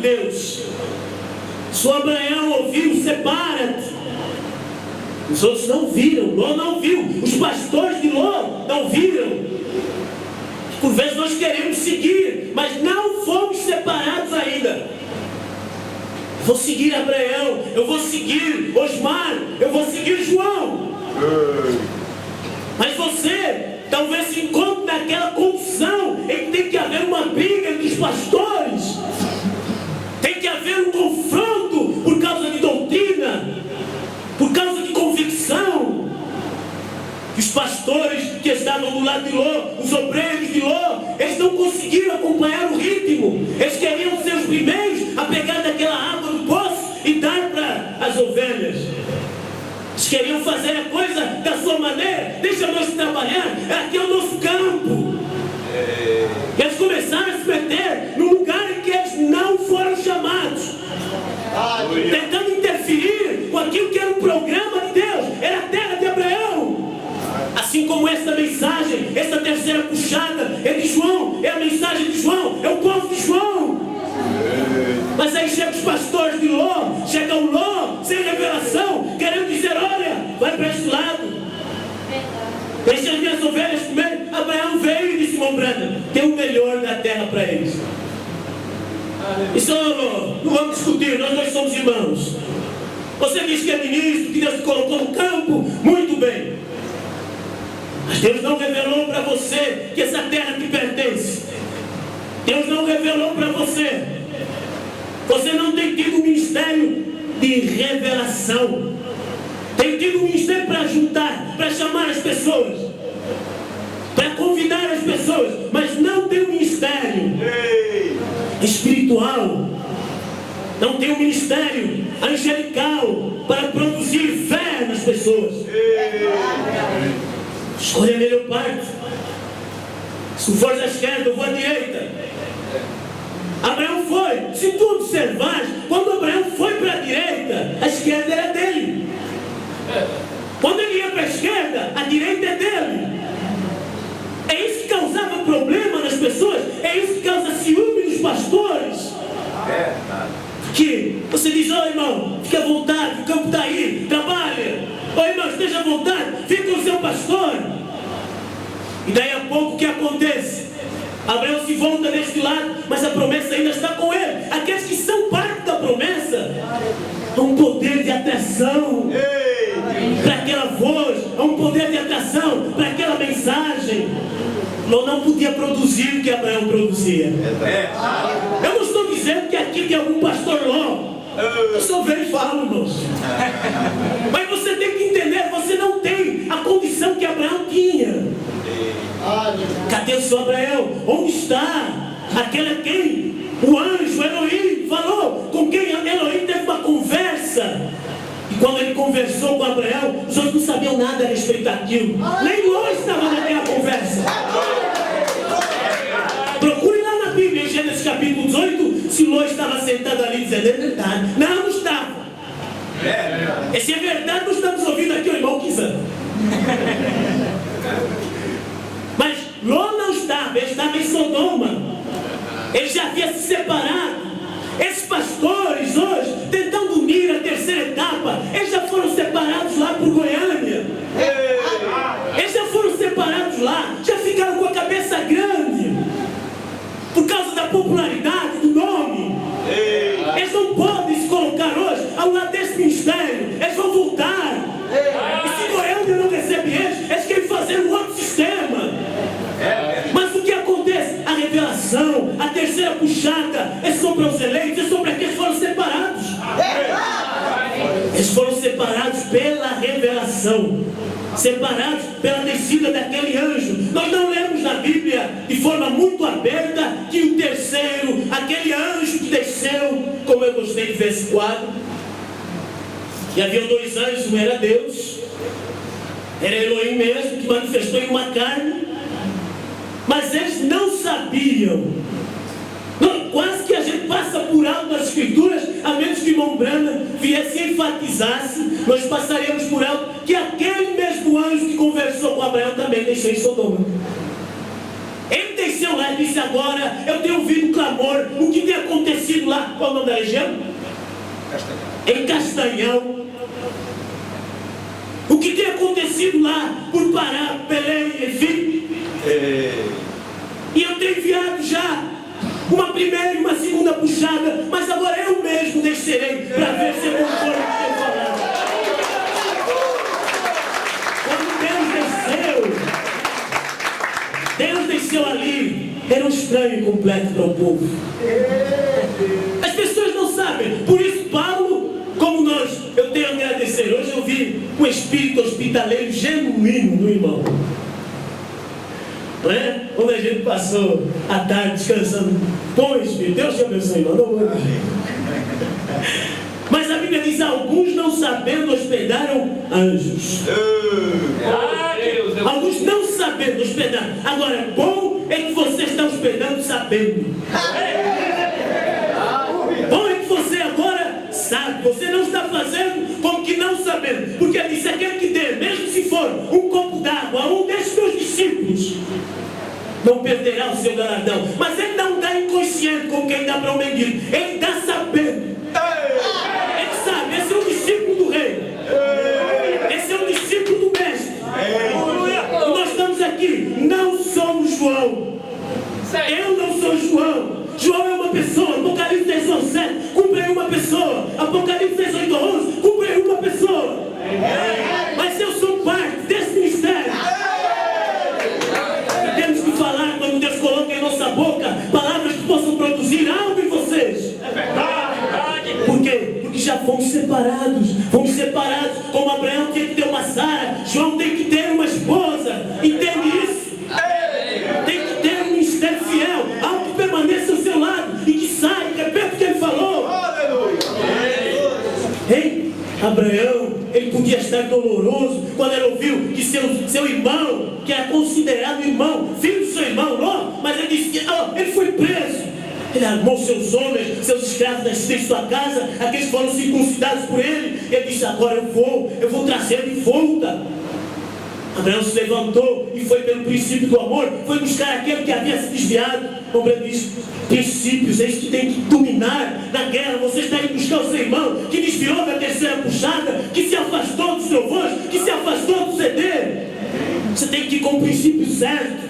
Deus. Se o Abraão ouviu, separa-te. Os outros não viram, Ló não viu, os pastores de Ló não viram. Por vezes nós queremos seguir, mas não fomos separados ainda. Eu vou seguir Abraão, eu vou seguir Osmar, eu vou seguir João. Mas você talvez se encontre naquela condição em que tem que haver uma briga entre os pastores, tem que haver um confronto por causa de doutrina, por causa de convicção. Os pastores que estavam do lado de Ló, os obreiros de Ló, eles não conseguiram acompanhar o ritmo. Eles queriam ser os primeiros a pegar daquela água do poço e dar para as ovelhas. Eles queriam fazer a coisa da sua maneira. Deixa nós trabalhar, aqui é o nosso campo. Eles começaram a se meter num lugar em que eles não foram chamados, tentando interferir com aquilo que era o programa de Deus, era a terra de Abraão. Assim como esta mensagem, esta terceira puxada é de João, é a mensagem de João, é o povo de João. Mas aí chega os pastores de Ló, chega o Ló sem revelação, querendo dizer: olha, vai para esse lado, deixa as minhas ovelhas comer. Abraão veio e disse: irmão Brandon, tem o melhor da terra para eles. Isso não vamos discutir, nós dois somos irmãos. Você diz que é ministro, que Deus te colocou no campo, muito bem. Mas Deus não revelou para você que essa terra te pertence. Deus não revelou para você. Você não tem tido um ministério de revelação. Tem tido um ministério para juntar, para chamar as pessoas, para convidar as pessoas, mas não tem um ministério espiritual. Não tem um ministério angelical para produzir fé nas pessoas. Escolha a melhor parte. Se tu fores à esquerda, eu vou à direita. Abraão foi. Se tu observares, quando Abraão foi para a direita, a esquerda era dele. Quando ele ia para a esquerda, a direita é dele. É isso que causava problema nas pessoas. É isso que causa ciúme nos pastores. Que você diz: ó irmão, fique à vontade, o campo está aí, trabalha. Ó irmão, esteja à vontade, fique com o seu pastor. E daí a pouco o que acontece? Abraão se volta deste lado, mas a promessa ainda está com ele. Aqueles que são parte da promessa, há um poder de atração para aquela voz, há um poder de atração para aquela mensagem. Ló não podia produzir o que Abraão produzia. Eu não estou dizendo que aqui tem algum pastor Ló. Eu só vejo e falo, irmãos. Mas você tem que entender, você não tem a condição que Abraão tinha. Cadê o seu Abraão? Onde está aquele a quem o anjo Elohim falou, com quem Elohim teve uma conversa? E quando ele conversou com Abraão, os outros não sabiam nada a respeito daquilo. Nem Ló estava naquela conversa. Procure lá na Bíblia, em Gênesis capítulo 18, se Ló estava sentado ali dizendo: é verdade. Não, não estava. E se é verdade, nós estamos ouvindo aqui o irmão Kizan. Mas Ló não estava, ele estava em Sodoma. Ele já havia se separado. Esses pastores hoje, tentando unir a terceira etapa, eles já foram separados lá por Goiânia. Eles já foram separados lá, já ficaram com a cabeça grande, por causa da popularidade do nome. Eles não podem se colocar hoje ao lado desse ministério. Eles vão voltar. E se Goiânia não recebe eles querem fazer um outro sistema. Mas o que acontece? A revelação, a terceira puxada é sobre os eleitos, é sobre aqueles que foram separados. Eles foram separados pela revelação, separados pela descida daquele anjo. Nós não lemos na Bíblia de forma muito aberta que o terceiro, aquele anjo que desceu, como eu gostei de ver esse quadro, e havia dois anjos, um era Deus, era Elohim mesmo, que manifestou em uma carne. Mas eles não sabiam. Não, quase que a gente passa por alto nas escrituras, a menos que irmão Branham viesse e enfatizasse, nós passaríamos por alto que aquele mesmo anjo que conversou com Abraão também deixou em Sodoma. Ele desceu lá e disse: agora eu tenho ouvido o clamor, o que tem acontecido lá. Qual o região? Em Castanhal. O que tem acontecido lá por Pará, Belém, enfim? E eu tenho enviado já uma primeira e uma segunda puxada, mas agora eu mesmo descerei para ver se é conforme o que tem falado. Quando Deus desceu ali, era um estranho completo para o povo. As pessoas não sabem, por isso Paulo, como eu tenho a agradecer, hoje eu vi um espírito hospitaleiro genuíno no irmão. Não é? Quando a gente passou a tarde descansando, bom espírito, Deus te abençoe, irmão, não vou dizer. Mas a Bíblia diz, alguns não sabendo hospedaram anjos. Alguns não sabendo hospedar. Agora, bom é que você está hospedando sabendo. Bom é que você agora sabe. Você não está fazendo como que não sabendo. Porque ele disse, aquele que der, mesmo se for um copo d'água a um desses meus discípulos, não perderá o seu galardão. Mas ele não dá inconsciente como quem dá para um mendigo. Ele dá sabendo. Ele sabe, esse é o discípulo do rei. Esse é o discípulo do mestre. E nós estamos aqui, não somos João. Eu não sou João. João é uma pessoa. Apocalipse 10:7, cumpre em uma pessoa. Apocalipse 10:8-11, cumpre em uma pessoa. Mas eu sou parte desse ministério. E temos que falar quando Deus coloca em nossa boca palavras que possam produzir algo em vocês. Por quê? Porque já fomos separados. Fomos separados. Como Abraão tinha que ter uma Sara, João tem que ter uma esposa. Entende isso? Tem que ter um ministério fiel, algo que permaneça ao seu lado e que saia. Repete o que ele falou. Ei, Abraão, ele podia estar doloroso quando ele ouviu que seu irmão, que era considerado irmão, filho do seu irmão, Ló, mas ele disse que ele foi preso. Ele armou seus homens, seus escravos nascidos em sua casa, aqueles que foram circuncidados por ele. Ele disse, agora eu vou trazer de volta. Abraão se levantou e foi pelo princípio do amor, foi buscar aquele que havia se desviado. Como ele diz, princípios, eles que tem que dominar na guerra. Você está indo buscar o seu irmão, que desviou da terceira puxada, que se afastou dos trovões, que se afastou do CD. Você tem que ir com o princípio certo.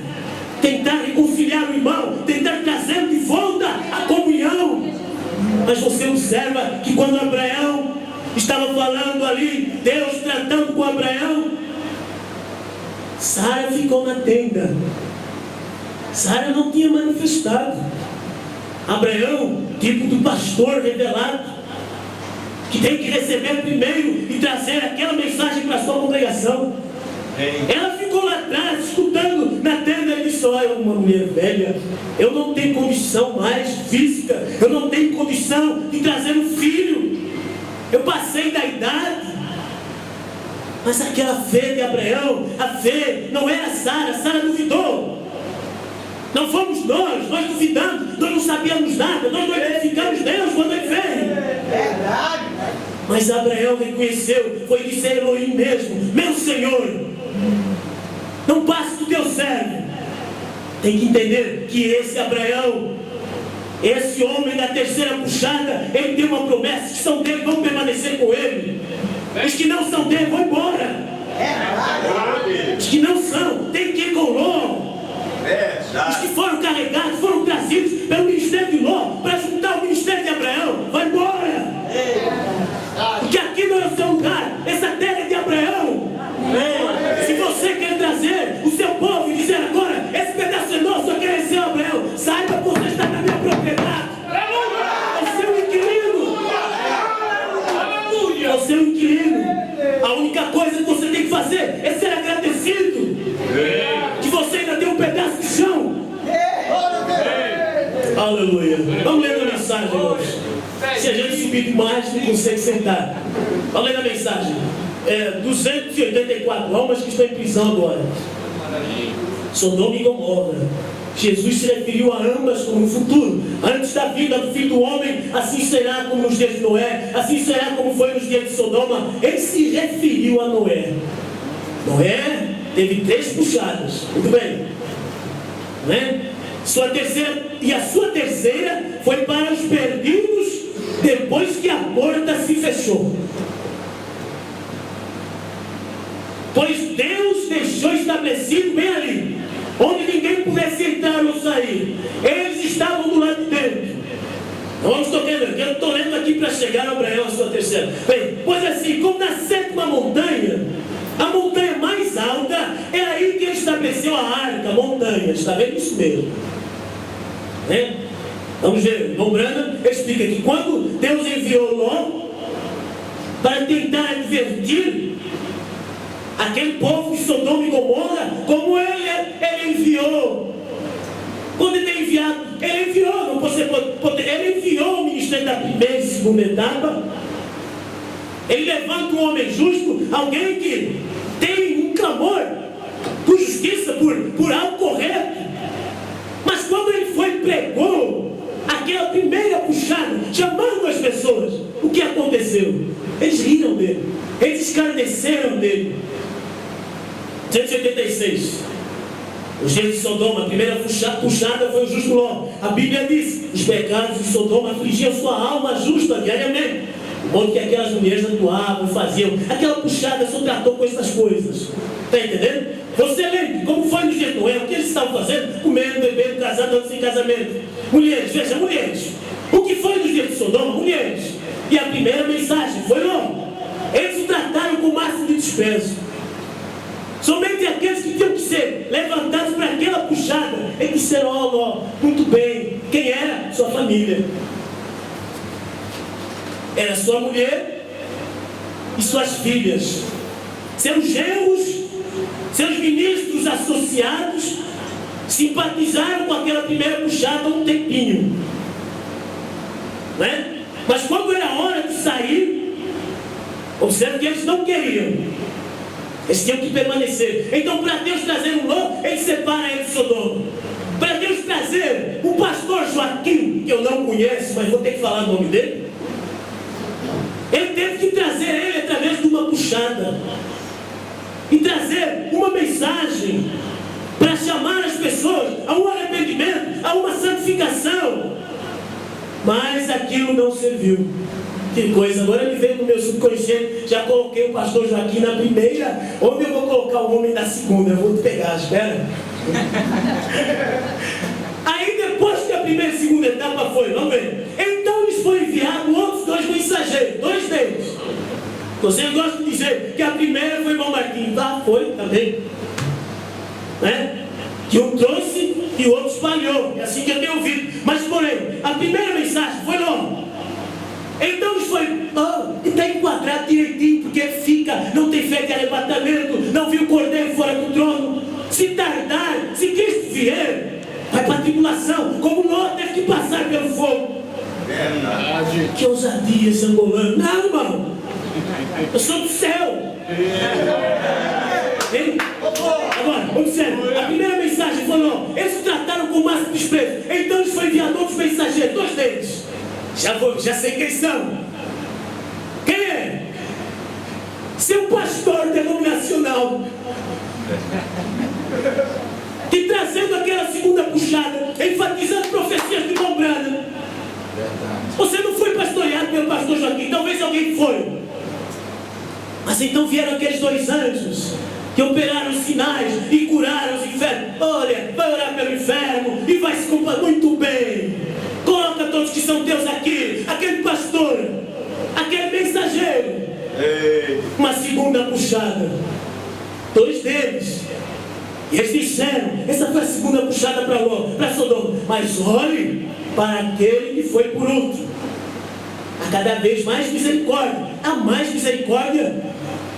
Tentar reconciliar o irmão, tentar trazê-lo de volta à comunhão. Mas você observa que quando Abraão estava falando ali, Deus tratando com Abraão, Sara ficou na tenda. Sara não tinha manifestado. Abraão, tipo do pastor revelado, que tem que receber primeiro e trazer aquela mensagem para a sua congregação. Ela ficou lá atrás, escutando na tenda. Ele disse, olha, uma mulher velha, eu não tenho condição mais física, eu não tenho condição de trazer um filho, eu passei da idade. Mas aquela fé de Abraão, a fé não era Sara. Sara duvidou. Não fomos nós duvidamos, nós não sabíamos nada, nós não identificamos Deus quando ele veio. Verdade. Mas Abraão reconheceu, foi dizer Elohim mesmo, meu Senhor, não passe do teu servo. Tem que entender que esse Abraão, esse homem da terceira puxada, ele tem uma promessa, que são dele, vão permanecer com ele. Os que não são dele, vão embora. Os que não são, tem que ir com Ló. Os que foram carregados, foram trazidos pelo ministério de Ló, para juntar o ministério de Abraão, vai embora. Porque aqui não é o seu lugar, essa terra é de Abraão. Se você quer trazer o seu povo e dizer agora, esse pedaço é nosso, eu quero ser Abraão, saiba que você está na minha propriedade. Você é um inquilino. Você é um inquilino. A única coisa que você tem que fazer é ser agradecido que você ainda tem um pedaço de chão. Aleluia. Vamos ler a mensagem, irmãos. Se a gente subir demais, não consegue sentar. Vamos ler a mensagem. 284 almas que estão em prisão agora. Sodoma e Gomorra. Jesus se referiu a ambas como no futuro. Antes da vinda do Filho do Homem, assim será como nos dias de Noé, assim será como foi nos dias de Sodoma. Ele se referiu a Noé. Noé teve 3 puxadas. Muito bem. Não é? A sua terceira foi para os perdidos depois que a porta se fechou. Pois Deus deixou estabelecido bem ali, onde ninguém pudesse entrar ou sair. Eles estavam do lado de dentro. Vamos tocando, eu estou lendo aqui para chegar a Abraão, a sua terceira. Bem, pois assim, como na sétima montanha, a montanha mais alta, é aí que ele estabeleceu a arca, a montanha. Está vendo isso mesmo? Né? Vamos ver, Dom Branham explica que quando Deus enviou Ló para tentar advertir aquele povo de Sodoma e Gomorra, como ele enviou. Quando ele tem enviado, ele enviou, ele enviou o ministério da primeira e segunda etapa. Ele levanta um homem justo, alguém que tem um clamor por justiça, por algo correto. Mas quando ele foi e pregou aquela primeira puxada, chamando as pessoas, o que aconteceu? Eles riram dele, eles escarneceram dele. 186. Os dias de Sodoma, a primeira puxada foi o justo Ló. A Bíblia diz: os pecados de Sodoma afligiam sua alma justa diariamente. O modo que aquelas mulheres atuavam, faziam. Aquela puxada só tratou com essas coisas. Está entendendo? Você lembra como foi no dia de Noé? O que eles estavam fazendo? Comendo, bebendo, casando, antes de casamento. Mulheres, veja, mulheres. O que foi no dia de Sodoma? Mulheres. E a primeira mensagem foi Ló. Eles o trataram com o máximo de desprezo. Somente aqueles que tinham que ser levantados para aquela puxada, eles disseram: ó, Ló, muito bem. Quem era? Sua família. Era sua mulher e suas filhas, seus genros, seus ministros associados, simpatizaram com aquela primeira puxada um tempinho, não é? Mas quando era hora de sair, observe que eles não queriam. Eles tinham que permanecer. Então, para Deus trazer um Ló, ele separa ele de Sodoma. Para Deus trazer o pastor Joaquim, que eu não conheço, mas vou ter que falar o nome dele, ele teve que trazer ele através de uma puxada e trazer uma mensagem para chamar as pessoas a um arrependimento, a uma santificação. Mas aquilo não serviu. Que coisa, agora me veio no meu subconsciente. Já coloquei o pastor Joaquim na primeira. Onde eu vou colocar o homem na segunda? Eu vou te pegar, espera. Aí depois que a primeira e segunda etapa foi, vamos ver. Então lhes foi enviado outros dois mensageiros, dois deles. Vocês gostam de dizer que a primeira foi Bom Marquinhos. Tá, foi também, né? Que um trouxe e o outro espalhou. É assim que eu tenho ouvido. Mas porém, a primeira mensagem foi Ló. Então isso foi, está enquadrado direitinho, porque fica, não tem fé de arrebatamento, não viu o cordeiro fora do trono. Se tardar, se Cristo vier, vai para a tribulação, como Ló teve que passar pelo fogo. Verdade. Que ousadia esse angolano. Não, irmão, eu sou do céu. Hein? Agora, observe, a primeira mensagem foi Ló. Eles o trataram com o máximo de desprezo. Então eles foi enviado outros mensageiros, dois deles. Já sei quem são. Quem é? Seu pastor denominacional, que trazendo aquela segunda puxada, enfatizando profecias de Dom Branham. Você não foi pastoreado pelo pastor Joaquim, talvez alguém foi. Mas então vieram aqueles dois anjos que operaram os sinais e curaram os enfermos. Olha, vai orar pelo enfermo e vai se culpar muito bem. Coloca todos que são Deus aqui. Aquele pastor, aquele mensageiro. Uma segunda puxada. Dois deles. E eles disseram, essa foi a segunda puxada para Sodoma. Mas olhe para aquele que foi por último. A cada vez mais misericórdia. Há mais misericórdia,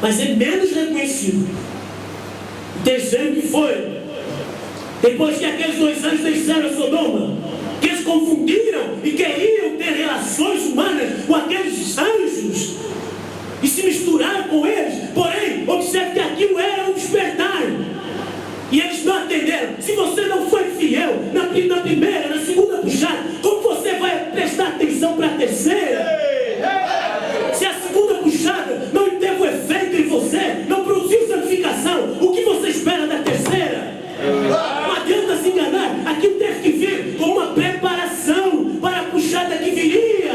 mas é menos reconhecido. O terceiro que foi, depois que aqueles dois anjos deixaram Sodoma, que eles confundiram e queriam ter relações humanas com aqueles anjos e se misturaram com eles. Porém, observe que aquilo era um despertar e eles não atenderam. Se você não foi fiel na primeira, na segunda puxada, como você vai prestar atenção para a terceira? Se a segunda puxada não teve o efeito em você, não produziu santificação, o que você espera da terceira? Não adianta se enganar. Aquilo teve que vir com uma preparação para a puxada que viria.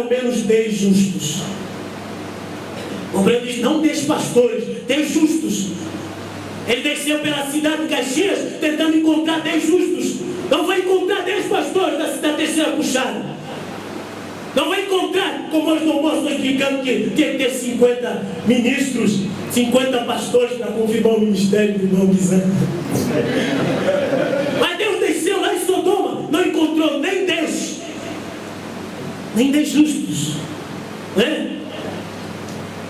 ao menos 10 justos. O Brando diz, não 10 pastores, 10 justos. Ele desceu pela cidade de Caxias tentando encontrar 10 justos. Não vai encontrar 10 pastores da terceira puxada. Não vai encontrar, como hoje no almoço explicando que tem que ter 50 ministros, 50 pastores para confirmar o ministério do irmão Guizão. Mas Deus desceu lá em Sodoma, não encontrou nem 10. Nem 10 justos. Né?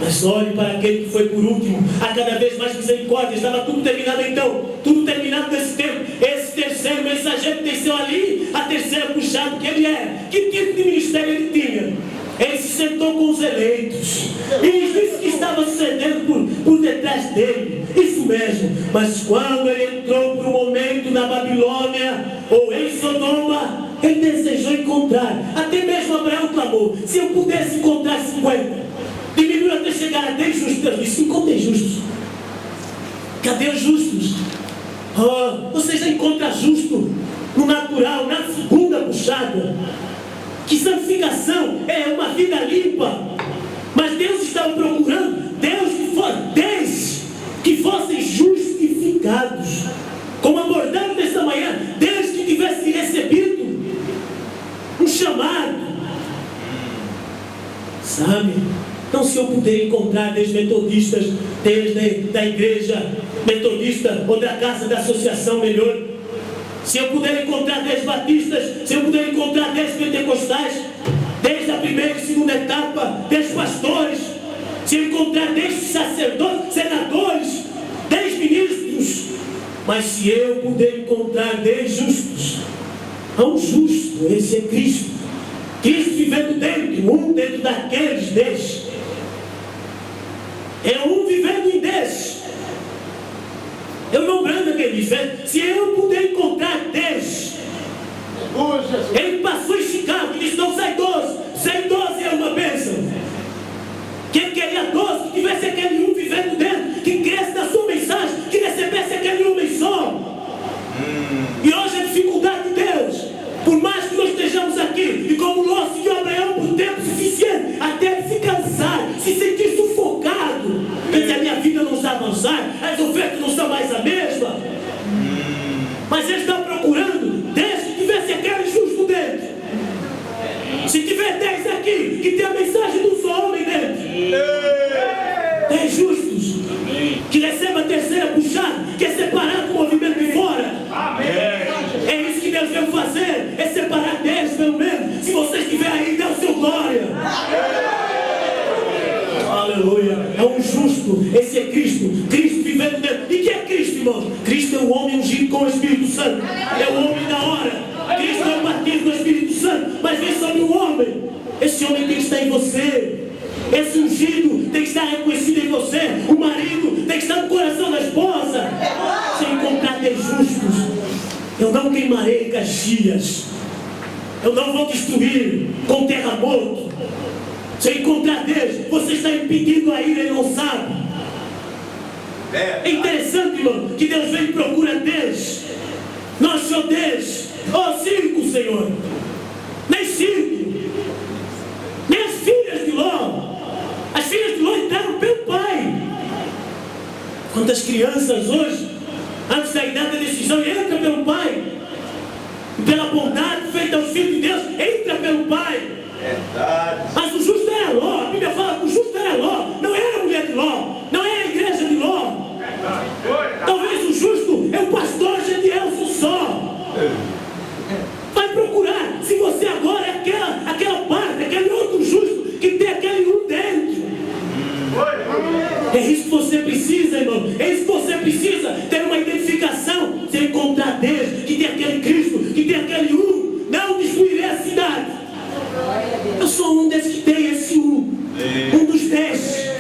Mas olhe para aquele que foi por último, a cada vez mais misericórdia. Estava tudo terminado então, tudo terminado nesse tempo. Esse terceiro mensageiro desceu ali, a terceira puxada que ele era. Que tipo de ministério ele tinha? Ele se sentou com os eleitos e lhes disse que estava cedendo por detrás dele. Isso mesmo. Mas quando ele entrou para o momento na Babilônia ou em Sodoma, ele desejou encontrar. Até mesmo Abraão clamou: se eu pudesse encontrar 50, diminuiu até chegar a 10 justos. Deus disse: encontrei justos. Cadê os justos? Você já encontra justo no natural, na segunda puxada. Que santificação é uma vida limpa. Mas Deus estava procurando Deus que fossem justificados. Como abordamos nesta manhã, Deus que tivesse recebido um chamado. Sabe? Então, se eu puder encontrar 10 metodistas, 10 da igreja metodista ou da casa da associação melhor, se eu puder encontrar 10 batistas, se eu puder encontrar 10 pentecostais, 10 da primeira e segunda etapa, 10 pastores, se eu encontrar 10 sacerdotes, senadores, 10 ministros, mas se eu puder encontrar 10 justos, há um justo, esse é Cristo. Cristo vivendo dentro daqueles 10. É um vivendo em 10. Eu não brando que ele diz, se eu puder encontrar 10. Ele passou em Chicago e disse: não, sai 12. Sai 12 é uma bênção. Quem queria 12, que tivesse aquele um vivendo dentro, que cresce na sua mensagem, que recebesse aquele homem só. E hoje a dificuldade de Deus, por mais que nós estejamos aqui, e como Ló seguiu Abraão por tempo suficiente, até ele se cansar, se sentir sufocado, porque a minha vida não está avançar, as ofertas não são mais a mesma. Mas ele está procurando 10 que tivesse aquele justo dentro. Se tiver 10 aqui, que tem a mensagem do seu homem dentro, 10 justos, que receba a terceira puxada, que é separado do movimento de fora. É isso que Deus veio fazer, é separar 10 pelo menos. Se você estiver aí, dê o seu glória. Aleluia. É um justo, esse é Cristo. Cristo vivendo dentro. E que é Cristo, irmão? Cristo é o homem ungido com o Espírito Santo. É o homem da hora. Cristo é o batismo do Espírito Santo. Mas vem sobre o homem. Esse homem tem que estar em você. Esse ungido tem que estar reconhecido em você. O marido tem que estar no coração da esposa. Se encontrar 10 justos, eu não queimarei Caxias. Eu não vou destruir com terremoto. Se encontrar Deus, você está impedindo a ira e não sabe. É interessante, irmão, que Deus vem e procura Deus. Não só Deus. Circo, Senhor. Nem circo. Nem as filhas de Ló. As filhas de Ló entraram pelo pai. Quantas crianças hoje, antes da idade da decisão, entram pelo pai. E pela bondade feita aos filhos de Deus, entra pelo pai. Mas o justo era Ló. A Bíblia fala que o justo era Ló. Não era a mulher de Ló. Não era a igreja de Ló. Talvez o justo é o pastor Gedielson só. Vai procurar. Se você agora é aquela parte, aquele outro justo que tem aquele um dentro. É isso que você precisa, irmão. É isso que você precisa. Ter uma identificação. Se encontrar Deus, que tem aquele Cristo, que tem aquele um. Não destruirei a cidade. Eu sou um desses que tem esse um. Um dos 10.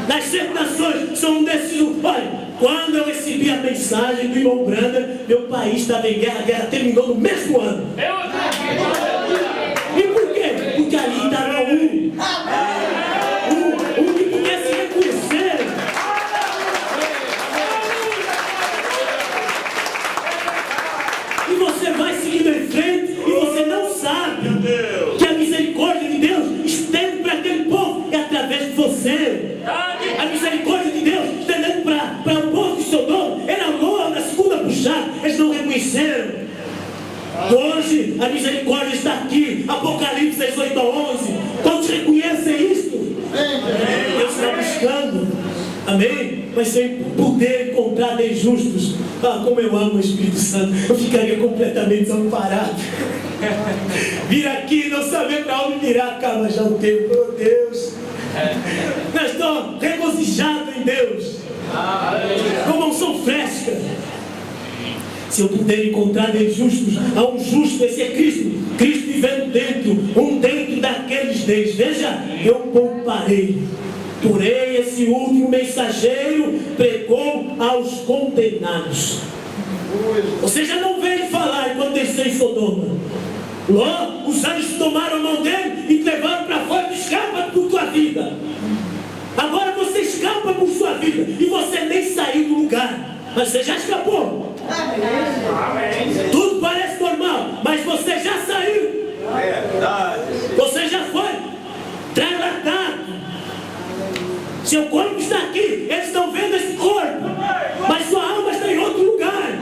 Das 7 nações, sou um desses um. Olha, quando eu recebi a mensagem do irmão Branda, meu país estava em guerra, a guerra terminou no mesmo ano. E por quê? Porque ali estava um que pudesse reconhecer. E você vai seguindo em frente e você não sabe que a misericórdia de hoje a misericórdia está aqui. Apocalipse 18 a 11. Quantos reconhecem isto? Deus está buscando. Amém? Mas sem poder encontrar de justos. Ah, como eu amo o Espírito Santo. Eu ficaria completamente desamparado. Vir aqui e não saber para onde virar. Acaba já o tempo. Meu Deus. Nós estamos regozijados em Deus. Com a unção fresca. Se eu puder encontrar de justos, há um justo, esse é Cristo. Cristo vivendo dentro, um dentro daqueles 10. Veja, eu pouparei. Porém, esse último mensageiro pregou aos condenados. Ou seja, não veio falar quando desceu em Sodoma. Ló, os anjos tomaram a mão dele e levaram para fora. Escapa por tua vida. Agora você escapa por sua vida. E você nem saiu do lugar. Mas você já escapou. Amém. Tudo parece normal, mas você já saiu. Você já foi trasladado. Seu corpo está aqui. Eles estão vendo esse corpo, mas sua alma está em outro lugar.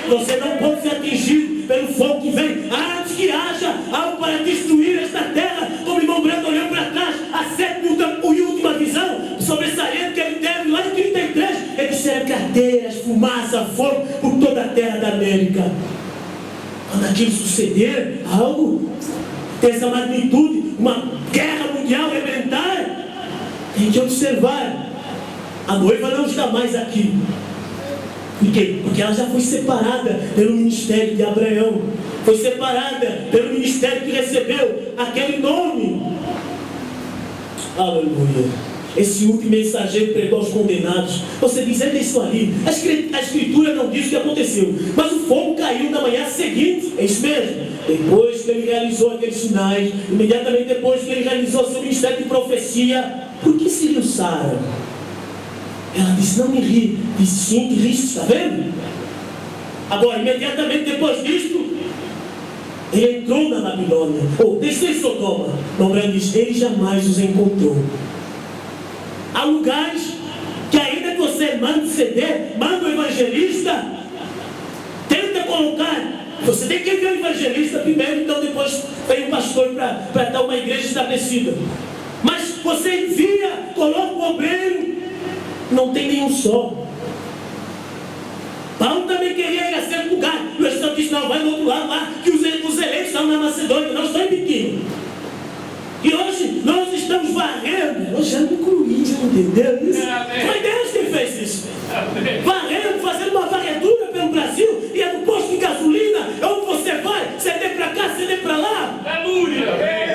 Você não pode ser atingido pelo fogo que vem antes que haja algo para destruir esta terra. Como o irmão Brando olhou para trás, a sétima e última visão sobressalente que ele teve lá em 33, ele disse: cadeias, fumaça, fogo por toda a terra da América. Quando aquilo suceder, algo dessa magnitude, uma guerra mundial rebentar, tem que observar. A noiva não está mais aqui. Por quê? Porque ela já foi separada pelo ministério de Abraão. Foi separada pelo ministério que recebeu aquele nome. Aleluia. Esse último mensageiro pregou aos condenados. Você diz, é isso ali. A Escritura não diz o que aconteceu. Mas o fogo caiu na manhã seguinte. É isso mesmo. Depois que ele realizou aqueles sinais, imediatamente depois que ele realizou seu ministério de profecia, por que se riu Sara? Ela disse, não me ri. Disse, sim, que ri, está vendo? Agora, imediatamente depois disto, ele entrou na Babilônia. Ou desceu em Sodoma. Lembrando disso, ele jamais os encontrou. Há lugares que ainda que você manda ceder, manda o evangelista, tenta colocar. Você tem que enviar o evangelista primeiro, então depois vem o pastor para dar uma igreja estabelecida. Mas você envia, coloca o obreiro, não tem nenhum só. Paulo também queria ir a certo lugar. E o Senhor disse, não, vai no outro lado lá, que os eleitos estão na Macedônia, não estão em Biquíni. E hoje nós estamos varrendo. Eu já me incluí, entendeu isso? Foi Deus quem fez isso. Varrendo, fazendo uma varredura pelo Brasil. E é no posto de gasolina, é onde você vai, ceder para cá, ceder para lá. Aleluia.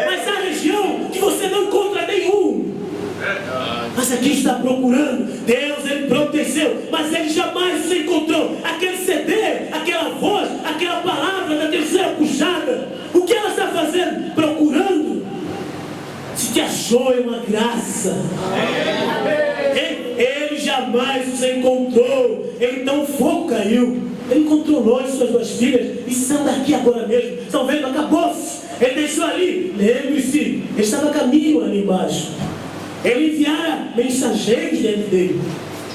Mas há região que você não encontra nenhum. Mas aqui está procurando. Deus, ele protegeu, mas ele jamais se encontrou. Aquele CD, aquela voz, aquela palavra da terceira puxada, o que ela está fazendo? Procurando. Se te achou, é uma graça. Ele jamais os encontrou. Então o fogo caiu. Ele encontrou nós, suas duas filhas, e são daqui agora mesmo. Estão vendo? Acabou-se. Ele deixou ali. Lembre-se, ele estava a caminho ali embaixo. Ele enviara mensageiros dentro dele.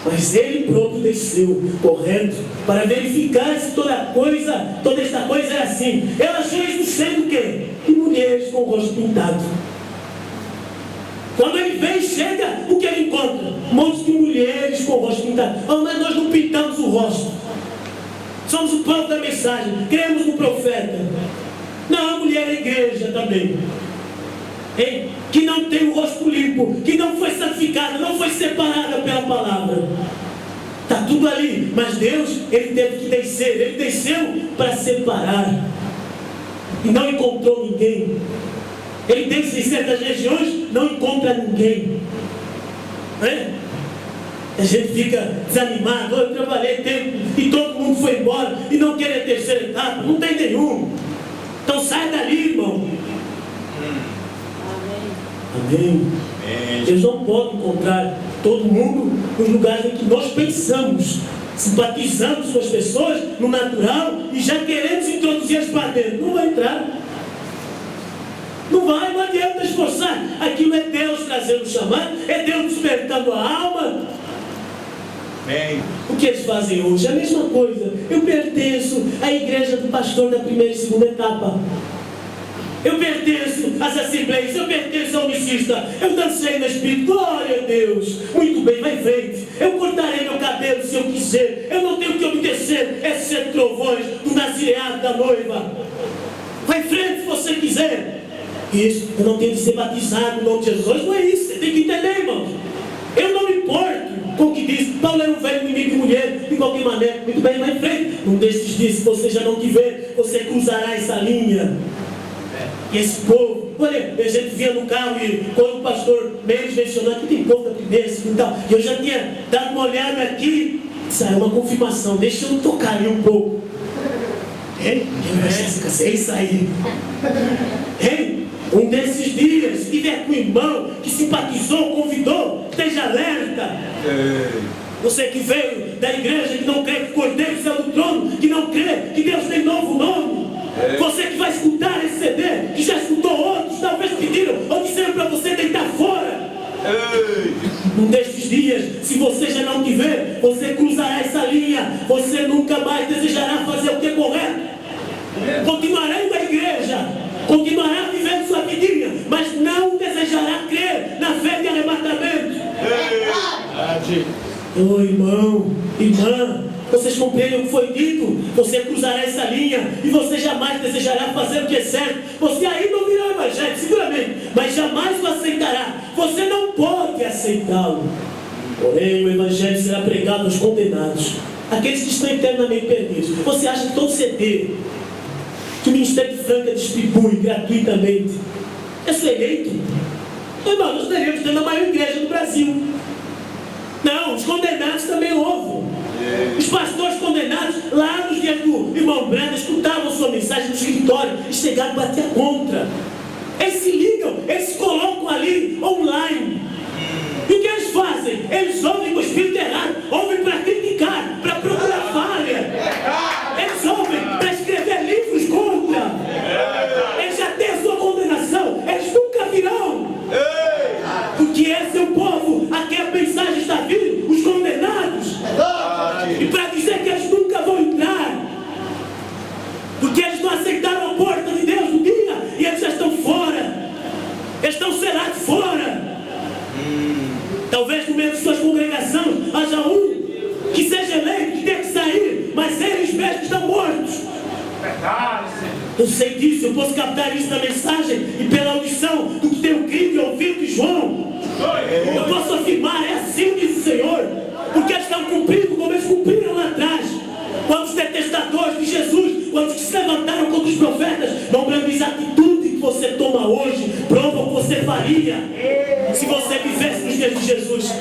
Mas ele próprio desceu, correndo, para verificar se toda esta coisa era assim. Ela achou isso sendo o quê? E mulheres com o rosto pintado. Quando ele vem, chega, o que ele encontra? Um monte de mulheres com o rosto pintado. Oh, mas nós não pintamos o rosto. Somos o povo da mensagem. Cremos no profeta. Não, a mulher é a igreja também. Hein? Que não tem o rosto limpo, que não foi santificada, não foi separada pela palavra. Está tudo ali. Mas Deus, ele teve que descer. Ele desceu para separar. E não encontrou ninguém. Ele desce em certas regiões, não encontra ninguém. A gente fica desanimado. Eu trabalhei tempo e todo mundo foi embora e não quer a terceira etapa. Não tem nenhum. Então sai dali, irmão. Amém. Deus não pode encontrar todo mundo nos lugares em que nós pensamos, simpatizamos com as pessoas no natural e já queremos introduzir-as para dentro. Não vai entrar. Não vai, não adianta esforçar. Aquilo é Deus trazendo o chamado, é Deus despertando a alma. Amém. O que eles fazem hoje? É a mesma coisa. Eu pertenço à igreja do pastor da primeira e segunda etapa. Eu pertenço às assembleias, eu pertenço ao unicista. Eu dancei no Espírito, glória a Deus. Muito bem, vai em frente. Eu cortarei meu cabelo se eu quiser. Eu não tenho que obedecer esses 7 trovões do nazireado da noiva. Vai em frente se você quiser. Isso, eu não tenho que ser batizado no nome de Jesus. Não é isso, você tem que entender, irmão. Eu não me importo com o que diz. Paulo era um velho inimigo de mulher, de qualquer maneira. Muito bem, vai em frente. Num destes dias, se você já não tiver, você cruzará essa linha. E esse povo, olha, a gente via no carro e quando o pastor Mendes mencionou que tem povo da primeira, segunda e tal, e eu já tinha dado uma olhada aqui, isso é uma confirmação, deixa eu tocar ali um pouco. Hein? É isso aí. Hein? Um desses dias, se tiver com o irmão que simpatizou, convidou, esteja alerta. Você que veio da igreja, que não crê que o Cordeiro saiu do trono, que não crê que Deus tem novo nome. Você que vai escutar esse CD, que já escutou outros, talvez pediram ou disseram para você deitar fora. Um destes dias, se você já não tiver, você cruzará essa linha. Você nunca mais desejará fazer o que é correto. Continuará indo à igreja, continuará vivendo sua vidinha, mas não desejará crer na fé de arrebatamento. Oh, irmão, irmã, vocês compreendem o que foi dito? Você cruzará essa linha e você jamais desejará fazer o que é certo. Você ainda ouvirá o evangelho, seguramente, mas jamais o aceitará. Você não pode aceitá-lo. Porém, o evangelho será pregado aos condenados, aqueles que estão eternamente perdidos. Você acha que todo CD que o Ministério de Franca distribui gratuitamente é seu eleito? Irmão, nós teríamos tendo a maior igreja do Brasil. Não, os condenados também ouvem. Os pastores condenados, lá nos dias do irmão Brando, escutavam sua mensagem no escritório e chegaram a bater contra. Eles se ligam, eles se colocam ali online. E o que eles fazem? Eles ouvem com o espírito errado, ouvem para criticar, para procurar falha. Eles ouvem para escrever livros contra. Eles já têm a sua condenação, eles nunca virão. Porque esse é o povo a quem a mensagem está vindo, os condenados. E para dizer que eles nunca vão entrar, porque eles não aceitaram a porta de Deus no dia, e eles já estão fora, eles estão selados fora. Talvez no meio de suas congregações haja um que seja eleito, que tenha que sair, mas eles mesmos estão mortos. Eu sei disso, eu posso captar isso na mensagem e pela audição do que tenho crido e ouvido de João. Eu posso afirmar, é assim diz o Senhor, porque eles estão cumprindo como eles cumpriram lá atrás, quando os detestadores de Jesus, quando os que se levantaram contra os profetas. Não diz a atitude que você toma hoje, prova o que você faria se você vivesse nos dias de Jesus.